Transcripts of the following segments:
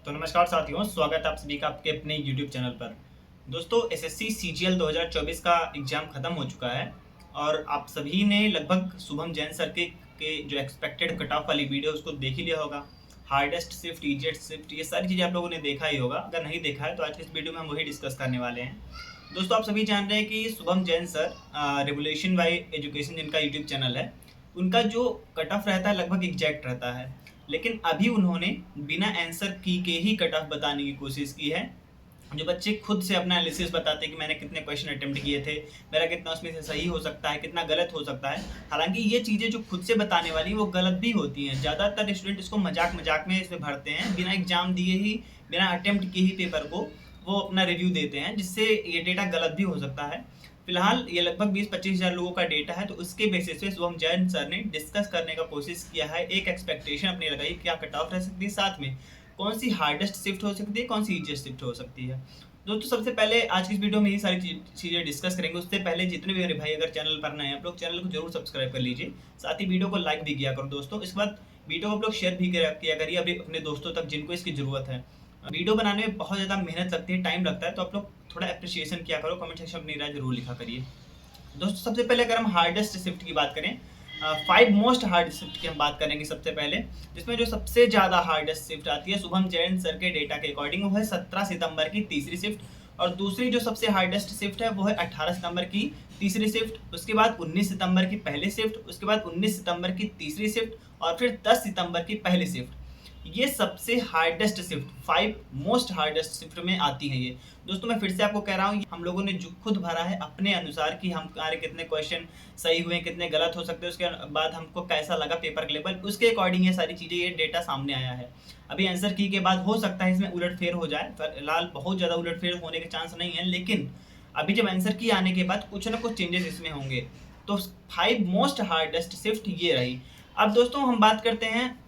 तो नमस्कार साथियों, स्वागत है आप सभी का आपके अपने YouTube चैनल पर। दोस्तों, एसएससी सीजीएल 2024 का एग्ज़ाम ख़त्म हो चुका है और आप सभी ने लगभग शुभम जैन सर के जो एक्सपेक्टेड कट ऑफ वाली वीडियो उसको देख ही लिया होगा। हार्डेस्ट शिफ्ट, ईजीएस्ट शिफ्ट, ये सारी चीज़ें आप लोगों ने देखा ही होगा। अगर नहीं देखा है तो आज की इस वीडियो में हम वही डिस्कस करने वाले हैं। दोस्तों, आप सभी जान रहे हैं कि Shubham Jain sir revolution bye education जिनका यूट्यूब चैनल है, उनका जो कट ऑफ रहता है लगभग एग्जैक्ट रहता है। लेकिन अभी उन्होंने बिना आंसर की के ही कट ऑफ बताने की कोशिश की है। जो बच्चे खुद से अपना एनालिसिस बताते हैं कि मैंने कितने क्वेश्चन अटेम्प्ट किए थे, मेरा कितना उसमें से सही हो सकता है, कितना गलत हो सकता है। हालांकि ये चीज़ें जो खुद से बताने वाली वो गलत भी होती हैं। ज़्यादातर स्टूडेंट इसको मजाक मजाक में इसमें भरते हैं, बिना एग्जाम दिए ही, बिना अटेम्प्ट किए ही पेपर को वो अपना रिव्यू देते हैं, जिससे ये डेटा गलत भी हो सकता है। फिलहाल ये लगभग 20-25 हज़ार लोगों का डेटा है, तो उसके बेसिस पे शुभम जैन सर ने डिस्कस करने का कोशिश किया है, एक एक्सपेक्टेशन अपनी लगाई क्या कट ऑफ रह सकती है, साथ में कौन सी हार्डेस्ट शिफ्ट हो सकती है, कौन सी ईजीएस्ट शिफ्ट हो सकती है। दोस्तों, सबसे पहले आज की इस वीडियो में ये सारी चीज़ें डिस्कस करेंगे। उससे पहले जितने भी मेरे भाई अगर चैनल पर नए हैं, आप लोग चैनल को जरूर सब्सक्राइब कर लीजिए, साथ ही वीडियो को लाइक भी किया करो दोस्तों। इसके बाद वीडियो को आप लोग शेयर भी किया करिए अभी अपने दोस्तों तक जिनको इसकी ज़रूरत है। वीडियो बनाने में बहुत ज़्यादा मेहनत लगती है, टाइम लगता है, तो आप लोग थोड़ा अप्रिशिएशन किया करो, कमेंट सेक्शन में अपनी राय जरूर लिखा करिए। दोस्तों, सबसे पहले अगर हम हार्डेस्ट शिफ्ट की बात करें, 5 मोस्ट हार्ड शिफ्ट की हम बात करेंगे सबसे पहले, जिसमें जो सबसे ज़्यादा हार्डेस्ट शिफ्ट आती है शुभम जैन सर के डेटा के अकॉर्डिंग, वो है 17 सितंबर की तीसरी शिफ्ट। और दूसरी जो सबसे हार्डेस्ट शिफ्ट है वो है 18 सितंबर की तीसरी शिफ्ट। उसके बाद 19 सितंबर की पहली शिफ्ट, उसके बाद 19 सितंबर की तीसरी शिफ्ट और फिर 10 सितंबर की पहली शिफ्ट। ये सबसे hardest shift, 5 most hardest shift में आती है ये। दोस्तों, मैं फिर से आपको कह रहा हूँ, हम लोगों ने जो खुद भरा है अपने अनुसार कि हमारे कितने क्वेश्चन सही हुए, कितने गलत हो सकते हैं, उसके बाद हमको कैसा लगा पेपर के लेवल, उसके अकॉर्डिंग ये सारी चीज़ें, ये डेटा सामने आया है। अभी आंसर की के बाद हो सकता है इसमें उलटफेर हो जाए, फिलहाल बहुत ज़्यादा उलटफेर होने के चांस नहीं है, लेकिन अभी जब आंसर की आने के बाद कुछ ना कुछ चेंजेस इसमें होंगे। तो 5 मोस्ट हार्डेस्ट शिफ्ट ये रही। अब दोस्तों, हम बात करते हैं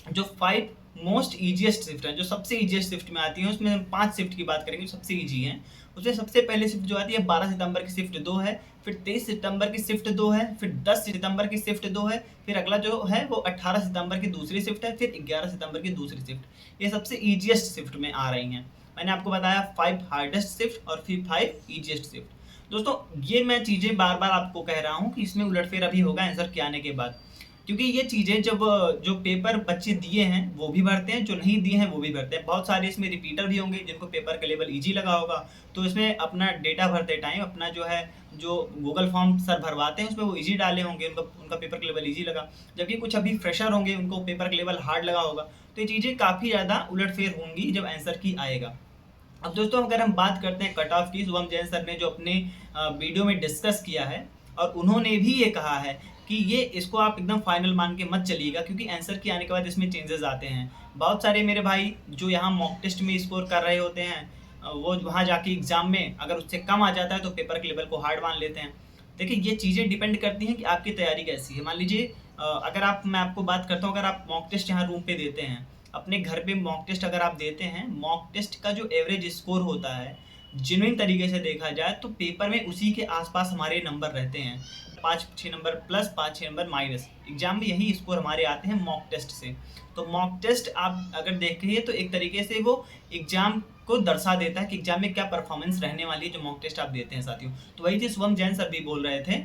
जो 5 मोस्ट ईजीएस्ट शिफ्ट है, जो सबसे ईजीएस्ट शिफ्ट में आती है, उसमें हम 5 शिफ्ट की बात करेंगे जो सबसे ईजी है। उसमें सबसे पहले शिफ्ट जो आती है 12 सितंबर की शिफ्ट 2 है, फिर 23 सितंबर की शिफ्ट 2 है, फिर 10 सितंबर की शिफ्ट 2 है, फिर अगला जो है वो 18 सितंबर की दूसरी शिफ्ट है, फिर 11 सितंबर की दूसरी शिफ्ट। ये सबसे ईजीएस्ट शिफ्ट में आ रही हैं। मैंने आपको बताया 5 हार्डेस्ट शिफ्ट और फिर 5 ईजीएस्ट शिफ्ट। दोस्तों, ये मैं चीज़ें बार बार आपको कह रहा हूँ कि इसमें उलटफेर अभी होगा आंसर के आने के बाद, क्योंकि ये चीज़ें जब जो पेपर बच्चे दिए हैं वो भी भरते हैं, जो नहीं दिए हैं वो भी भरते हैं। बहुत सारे इसमें रिपीटर भी होंगे जिनको पेपर का लेवल इजी लगा होगा, तो इसमें अपना डेटा भरते टाइम अपना जो है, जो गूगल फॉर्म सर भरवाते हैं उसमें वो इजी डाले होंगे, उनका पेपर का लेवल इजी लगा। जबकि कुछ अभी फ्रेशर होंगे, उनको पेपर का लेवल हार्ड लगा होगा। तो ये चीज़ें काफ़ी ज़्यादा उलटफेर होंगी जब आंसर की आएगा। अब दोस्तों, अगर हम बात करते हैं कट ऑफ की, शुभम जैन सर ने जो अपने वीडियो में डिस्कस किया है, और उन्होंने भी ये कहा है कि ये इसको आप एकदम फाइनल मान के मत चलिएगा, क्योंकि आंसर के आने के बाद इसमें चेंजेस आते हैं। बहुत सारे मेरे भाई जो यहाँ मॉक टेस्ट में स्कोर कर रहे होते हैं, वो वहाँ जाके एग्जाम में अगर उससे कम आ जाता है तो पेपर के लेवल को हार्ड मान लेते हैं। देखिए, ये चीज़ें डिपेंड करती हैं कि आपकी तैयारी कैसी है। मान लीजिए अगर मैं आपको बात करता हूँ, अगर आप मॉक टेस्ट यहाँ रूम पे देते हैं, अपने घर पे मॉक टेस्ट अगर आप देते हैं, मॉक टेस्ट का जो एवरेज स्कोर होता है, जेन्युइन तरीके से देखा जाए तो पेपर में उसी के आसपास हमारे नंबर रहते हैं। 5-6 number plus, 5-6 number minus, exam में यही स्कोर हमारे आते हैं मॉक टेस्ट से। तो मॉक टेस्ट आप अगर देखिए तो एक तरीके से वो एग्जाम को दर्शा देता है कि एग्जाम में क्या परफॉर्मेंस रहने वाली है, जो मॉक टेस्ट आप देते हैं साथियों। तो वही चीज़ शुभम जैन सर भी बोल रहे थे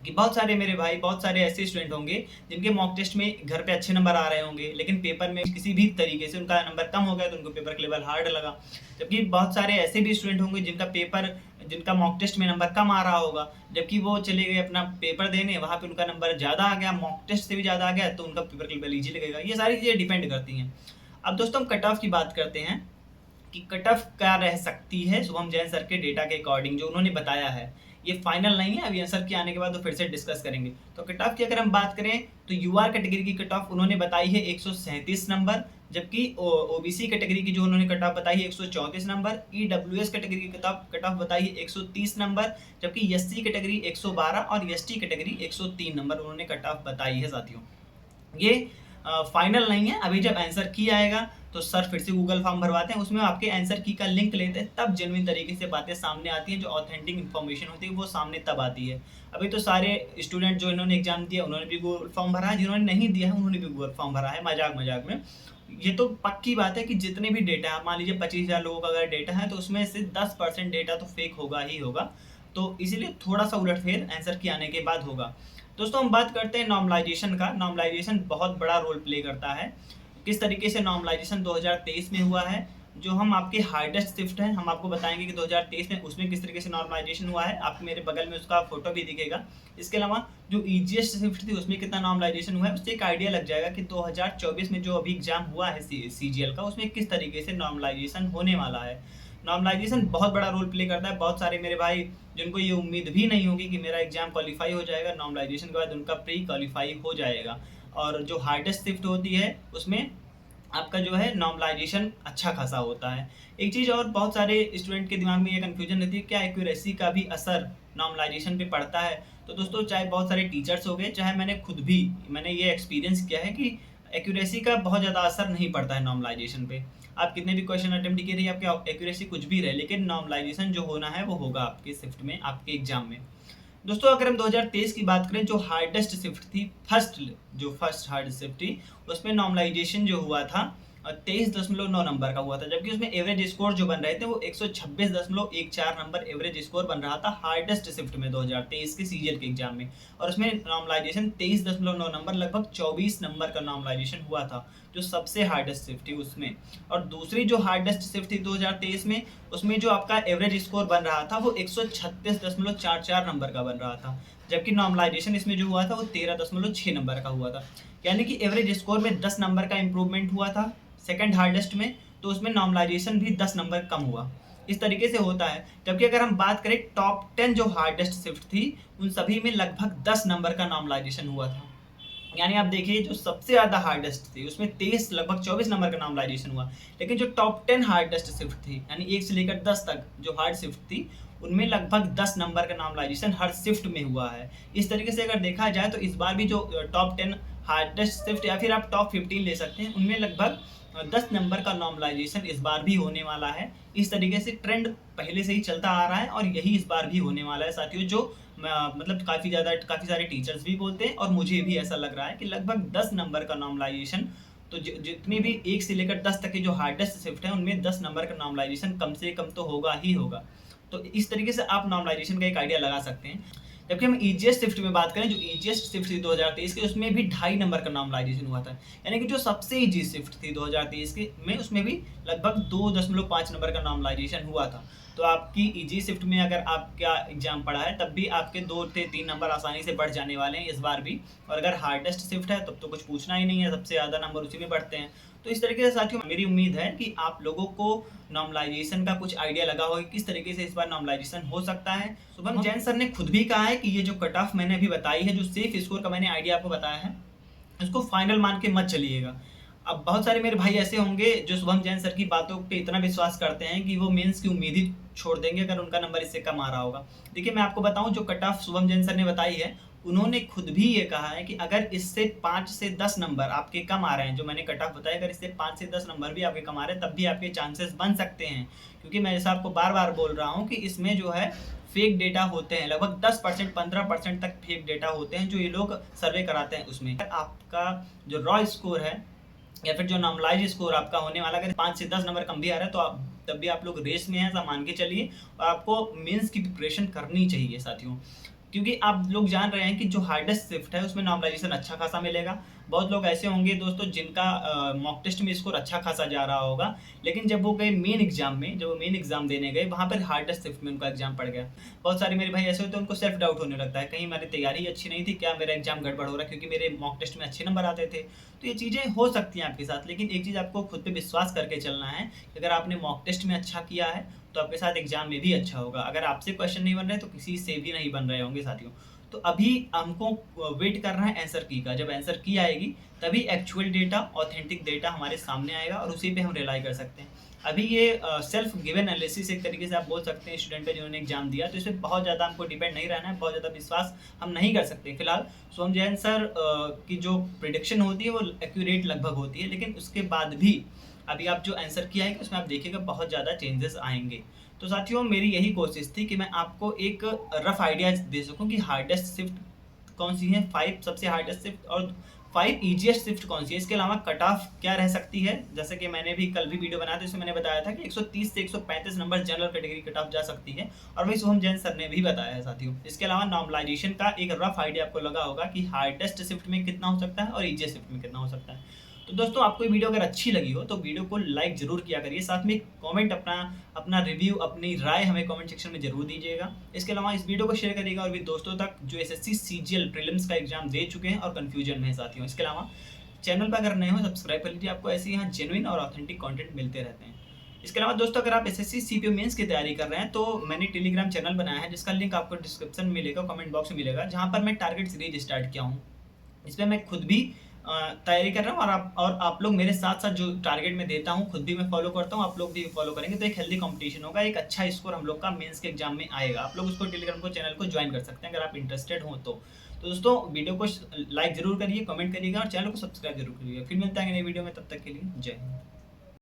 कि बहुत सारे मेरे भाई, बहुत सारे ऐसे स्टूडेंट होंगे जिनके मॉक टेस्ट में घर पे अच्छे नंबर आ रहे होंगे, लेकिन पेपर में किसी भी तरीके से उनका नंबर कम हो गया तो उनको पेपर का लेवल हार्ड लगा। जबकि बहुत सारे ऐसे भी स्टूडेंट होंगे जिनका मॉक टेस्ट में नंबर कम आ रहा होगा, जबकि वो चले गए अपना पेपर देने, वहाँ पे उनका नंबर ज़्यादा आ गया, मॉक टेस्ट से भी ज़्यादा आ गया, तो उनका पेपर का लेवल ईजी लगेगा। ये सारी चीज़ें डिपेंड करती हैं। अब दोस्तों, हम कट ऑफ की बात करते हैं कि कट ऑफ क्या रह सकती है शुभम जैन सर के डेटा के अकॉर्डिंग, जो उन्होंने बताया है। ये फाइनल नहीं है, अभी आंसर के आने के बाद तो फिर से डिस्कस करेंगे। तो कट ऑफ की अगर हम बात करें तो यूआर कैटेगरी की कट ऑफ उन्होंने बताई है 137 नंबर, जबकि ओबीसी कैटेगरी की जो उन्होंने कट ऑफ बताई है 134 नंबर, ईडब्ल्यूएस कैटेगरी की कट ऑफ बताई है 130 नंबर, जबकि एससी कैटेगरी 112 और एसटी कैटेगरी 103 नंबर उन्होंने कट ऑफ बताई है साथियों। ये फाइनल नहीं है, अभी जब आंसर की आएगा तो सर फिर से गूगल फॉर्म भरवाते हैं, उसमें आपके आंसर की का लिंक लेते हैं, तब जेन्युइन तरीके से बातें सामने आती हैं, जो ऑथेंटिक इन्फॉर्मेशन होती है वो सामने तब आती है। अभी तो सारे स्टूडेंट जो इन्होंने एग्जाम दिया उन्होंने भी गूगल फॉर्म भरा है, जिन्होंने नहीं दिया है उन्होंने भी गूगल फॉर्म भरा है, मजाक मजाक में। ये तो पक्की बात है कि जितने भी डेटा है, मान लीजिए 25,000 लोगों का अगर डेटा है तो उसमें से 10% डेटा तो फेक होगा ही होगा। तो इसीलिए थोड़ा सा उलटफेर आंसर की आने के बाद होगा। दोस्तों हम बात करते हैं नॉर्मलाइजेशन का। नॉर्मलाइजेशन बहुत बड़ा रोल प्ले करता है। किस तरीके से नॉर्मलाइजेशन 2023 में हुआ है, जो हम आपके हार्डेस्ट शिफ्ट है, हम आपको बताएंगे कि 2023 में उसमें किस तरीके से नॉर्मलाइजेशन हुआ है। आपको मेरे बगल में उसका फोटो भी दिखेगा। इसके अलावा जो ईजीएस्ट शिफ्ट थी उसमें कितना नॉर्मलाइजेशन हुआ है, उससे एक आइडिया लग जाएगा कि 2024 में जो अभी एग्जाम हुआ है सीजीएल का, उसमें किस तरीके से नॉर्मलाइजेशन होने वाला है। नॉर्मलाइजेशन बहुत बड़ा रोल प्ले करता है। बहुत सारे मेरे भाई जिनको ये उम्मीद भी नहीं होगी कि मेरा एग्जाम क्वालिफाई हो जाएगा, नॉर्मलाइजेशन के बाद उनका प्री क्वालिफाई हो जाएगा। और जो हार्डेस्ट शिफ्ट होती है उसमें आपका जो है नॉर्मलाइजेशन अच्छा खासा होता है। एक चीज़ और बहुत सारे स्टूडेंट के दिमाग में ये कन्फ्यूजन रहती है, क्या एक्यूरेसी का भी असर नॉर्मलाइजेशन पे पड़ता है। तो दोस्तों चाहे बहुत सारे टीचर्स हो गए, चाहे मैंने ये एक्सपीरियंस किया है कि एक्यूरेसी का बहुत ज़्यादा असर नहीं पड़ता है नॉर्मलाइजेशन पे। आप कितने भी क्वेश्चन अटेम्प्ट किए रहिए, आपके एक्यूरेसी कुछ भी रहे, लेकिन नॉर्मलाइजेशन जो होना है वो होगा आपके शिफ्ट में, आपके एग्जाम में। दोस्तों अगर हम 2023 की बात करें, जो हार्डेस्ट शिफ्ट थी, फर्स्ट हार्ड शिफ्ट थी, उसमें नॉर्मलाइजेशन जो हुआ था 23.9 नंबर का हुआ था, जबकि उसमें एवरेज स्कोर जो बन रहे थे वो 126.14 नंबर एवरेज स्कोर बन रहा था हार्डेस्ट शिफ्ट में 2023 के सीजीएल के एग्जाम में। और उसमें नॉर्मलाइजेशन 23.9 नंबर, लगभग 24 नंबर का नॉर्मलाइजेशन हुआ था, जो सबसे हार्डेस्ट शिफ्ट थी उसमें। और दूसरी जो हार्डेस्ट शिफ्ट थी 2023 में, उसमें जो आपका एवरेज स्कोर बन रहा था वो 136.44 नंबर का बन रहा था, जबकि नॉर्मलाइजेशन इसमें जो हुआ था वो 13.6 नंबर का हुआ था। यानी कि एवरेज स्कोर में 10 नंबर का इंप्रूवमेंट हुआ था सेकंड हार्डेस्ट में, तो उसमें नॉर्मलाइजेशन भी 10 नंबर कम हुआ। इस तरीके से होता है। जबकि अगर हम बात करें टॉप 10 जो हार्डेस्ट शिफ्ट थी, उन सभी में लगभग 10 नंबर का नॉर्मलाइजेशन हुआ था। यानी आप देखिए जो सबसे ज़्यादा हार्डेस्ट थी उसमें 23 लगभग 24 नंबर का नॉर्मलाइजेशन हुआ, लेकिन जो टॉप 10 हार्डेस्ट शिफ्ट थी, यानी 1 से लेकर 10 तक जो हार्ड शिफ्ट थी, उनमें लगभग 10 नंबर का नॉर्मलाइजेशन हर शिफ्ट में हुआ है। इस तरीके से अगर देखा जाए तो इस बार भी जो टॉप 10 हार्डेस्ट शिफ्ट या फिर आप टॉप 15 ले सकते हैं, उनमें लगभग 10 नंबर का नॉर्मलाइजेशन इस बार भी होने वाला है। इस तरीके से ट्रेंड पहले से ही चलता आ रहा है और यही इस बार भी होने वाला है साथियों, जो मतलब काफ़ी सारे टीचर्स भी बोलते हैं और मुझे भी ऐसा लग रहा है कि लगभग 10 नंबर का नॉर्मलाइजेशन, तो जितनी भी 1 से लेकर 10 तक के जो हार्डेस्ट शिफ्ट है उनमें 10 नंबर का नॉर्मलाइजेशन कम से कम तो होगा ही होगा। तो इस तरीके से आप नॉर्मलाइजेशन का एक आइडिया लगा सकते हैं। जबकि हम ईजीएस्ट शिफ्ट में बात करें, जो ईजीएस्ट शिफ्ट थी 2023 के, उसमें भी 2.5 नंबर का नॉर्मलाइजेशन हुआ था। यानी कि जो सबसे ईजी शिफ्ट थी 2023 के में, उसमें भी लगभग 2.5 नंबर का नॉर्मलाइजेशन हुआ था। तो आपकी ईजी शिफ्ट में अगर आपका एग्जाम पड़ा है तब भी आपके 2 से 3 नंबर आसानी से बढ़ जाने वाले हैं इस बार भी। और अगर हार्डेस्ट शिफ्ट है तब तो कुछ पूछना ही नहीं है, सबसे ज़्यादा नंबर उसी में बढ़ते हैं। तो इस तरीके से साथियों मेरी उम्मीद है कि आप लोगों को नॉर्मलाइजेशन का कुछ आइडिया लगा होगा, किस तरीके से इस बार नॉर्मलाइजेशन हो सकता है। शुभम जैन सर ने खुद भी कहा है कि ये जो कट ऑफ मैंने अभी बताई है, जो सेफ स्कोर का मैंने आइडिया आपको बताया है, उसको फाइनल मान के मत चलिएगा। अब बहुत सारे मेरे भाई ऐसे होंगे जो शुभम जैन सर की बातों पे इतना विश्वास करते हैं कि वो मेंस की उम्मीद ही छोड़ देंगे अगर उनका नंबर इससे कम आ रहा होगा। देखिए मैं आपको बताऊं, जो cut off Shubham Jain sir ने बताई है, उन्होंने खुद भी ये कहा है कि अगर इससे 5 से 10 नंबर आपके कम आ रहे हैं, जो मैंने कट ऑफ बताया, अगर इससे 5 से 10 नंबर भी आपके कम आ रहे हैं तब भी आपके चांसेस बन सकते हैं। क्योंकि मैं जैसा आपको बार बार बोल रहा हूँ कि इसमें जो है फेक डेटा होते हैं, लगभग 10% 15% तक फेक डेटा होते हैं जो ये लोग सर्वे कराते हैं। उसमें आपका जो रॉ स्कोर है या फिर जो नॉर्मलाइज स्कोर आपका होने वाला, अगर 5 से 10 नंबर कम भी आ रहा है तो आप तब भी आप लोग रेस में हैं, ऐसा मान के चलिए। और आपको मेंस की प्रिपरेशन करनी चाहिए साथियों, क्योंकि आप लोग जान रहे हैं कि जो हार्डेस्ट शिफ्ट है उसमें नॉर्मलाइजेशन अच्छा खासा मिलेगा। बहुत लोग ऐसे होंगे दोस्तों जिनका मॉक टेस्ट में स्कोर अच्छा खासा जा रहा होगा, लेकिन जब वो गए मेन एग्जाम में, जब वो मेन एग्जाम देने गए, वहाँ पर हार्डेस्ट शिफ्ट में उनका एग्जाम पड़ गया। बहुत सारे मेरे भाई ऐसे होते हैं, उनको सेल्फ डाउट होने लगता है, कहीं मेरी तैयारी अच्छी नहीं थी क्या, मेरा एग्जाम गड़बड़ हो रहा है, क्योंकि मेरे मॉक टेस्ट में अच्छे नंबर आते थे। तो ये चीज़ें हो सकती हैं आपके साथ, लेकिन एक चीज़ आपको खुद पे विश्वास करके चलना है कि अगर आपने मॉक टेस्ट में अच्छा किया है तो आपके साथ एग्जाम में भी अच्छा होगा। अगर आपसे क्वेश्चन नहीं बन रहे तो किसी से भी नहीं बन रहे होंगे साथियों। तो अभी हमको वेट करना है आंसर की का। जब आंसर की आएगी तभी एक्चुअल डेटा, ऑथेंटिक डेटा हमारे सामने आएगा और उसी पे हम रिलाई कर सकते हैं। अभी ये सेल्फ गिवन एनालिसिस एक तरीके से आप बोल सकते हैं स्टूडेंट पे जिन्होंने एग्जाम दिया, तो इसमें बहुत ज़्यादा हमको डिपेंड नहीं रहना है, बहुत ज़्यादा विश्वास हम नहीं कर सकते। फिलहाल सोम जैन सर की जो प्रिडिक्शन होती है वो एक्यूरेट लगभग होती है, लेकिन उसके बाद भी अभी आप जो आंसर किया है उसमें आप देखिएगा बहुत ज़्यादा चेंजेस आएंगे। तो साथियों मेरी यही कोशिश थी कि मैं आपको एक रफ आइडिया दे सकूं कि हार्डेस्ट शिफ्ट कौन सी है, 5 सबसे हार्डेस्ट शिफ्ट और 5 ईजीएस्ट शिफ्ट कौन सी है, इसके अलावा कट ऑफ क्या रह सकती है। जैसे कि मैंने भी कल भी वीडियो बनाया था, इसमें मैंने बताया था कि 130 से 135 number general category cut off जा सकती है, और वही शुभम जैन सर ने भी बताया है साथियों। इसके अलावा नॉर्मलाइजेशन का एक रफ आइडिया आपको लगा होगा कि हार्डेस्ट शिफ्ट में कितना हो सकता है और ईजीएस्ट शिफ्ट में कितना हो सकता है। तो दोस्तों आपको ये वीडियो अगर अच्छी लगी हो तो वीडियो को लाइक जरूर किया करिए, साथ में कमेंट अपना रिव्यू, अपनी राय हमें कमेंट सेक्शन में जरूर दीजिएगा। इसके अलावा इस वीडियो को शेयर करिएगा और भी दोस्तों तक जो एसएससी सीजीएल प्रीलिम्स का एग्जाम दे चुके हैं और कंफ्यूजन में है साथियों। इसके अलावा चैनल पर अगर नए हो सब्सक्राइब कर लीजिए, आपको ऐसे यहाँ जेन्युइन और ऑथेंटिक कंटेंट मिलते रहते हैं। इसके अलावा दोस्तों अगर आप एसएससी सीपीओ मेंस की तैयारी कर रहे हैं तो मैंने टेलीग्राम चैनल बनाया है, जिसका लिंक आपको डिस्क्रिप्शन में मिलेगा, कमेंट बॉक्स में मिलेगा, जहाँ पर मैं टारगेट सीरीज स्टार्ट किया हूँ। इसमें मैं खुद भी तैयारी कर रहा हूँ और आप लोग मेरे साथ साथ जो टारगेट में देता हूँ खुद भी मैं फॉलो करता हूँ, आप लोग भी फॉलो करेंगे तो एक हेल्दी कंपटीशन होगा, एक अच्छा स्कोर हम लोग का मेंस के एग्जाम में आएगा। आप लोग उसको टेलीग्राम को चैनल को ज्वाइन कर सकते हैं अगर आप इंटरेस्टेड हो तो। दोस्तों वीडियो को लाइक जरूर करिए, कमेंट करिएगा और चैनल को सब्सक्राइब जरूर करिएगा। फिर मिलता है नई वीडियो में, तब तक के लिए जय हिंद।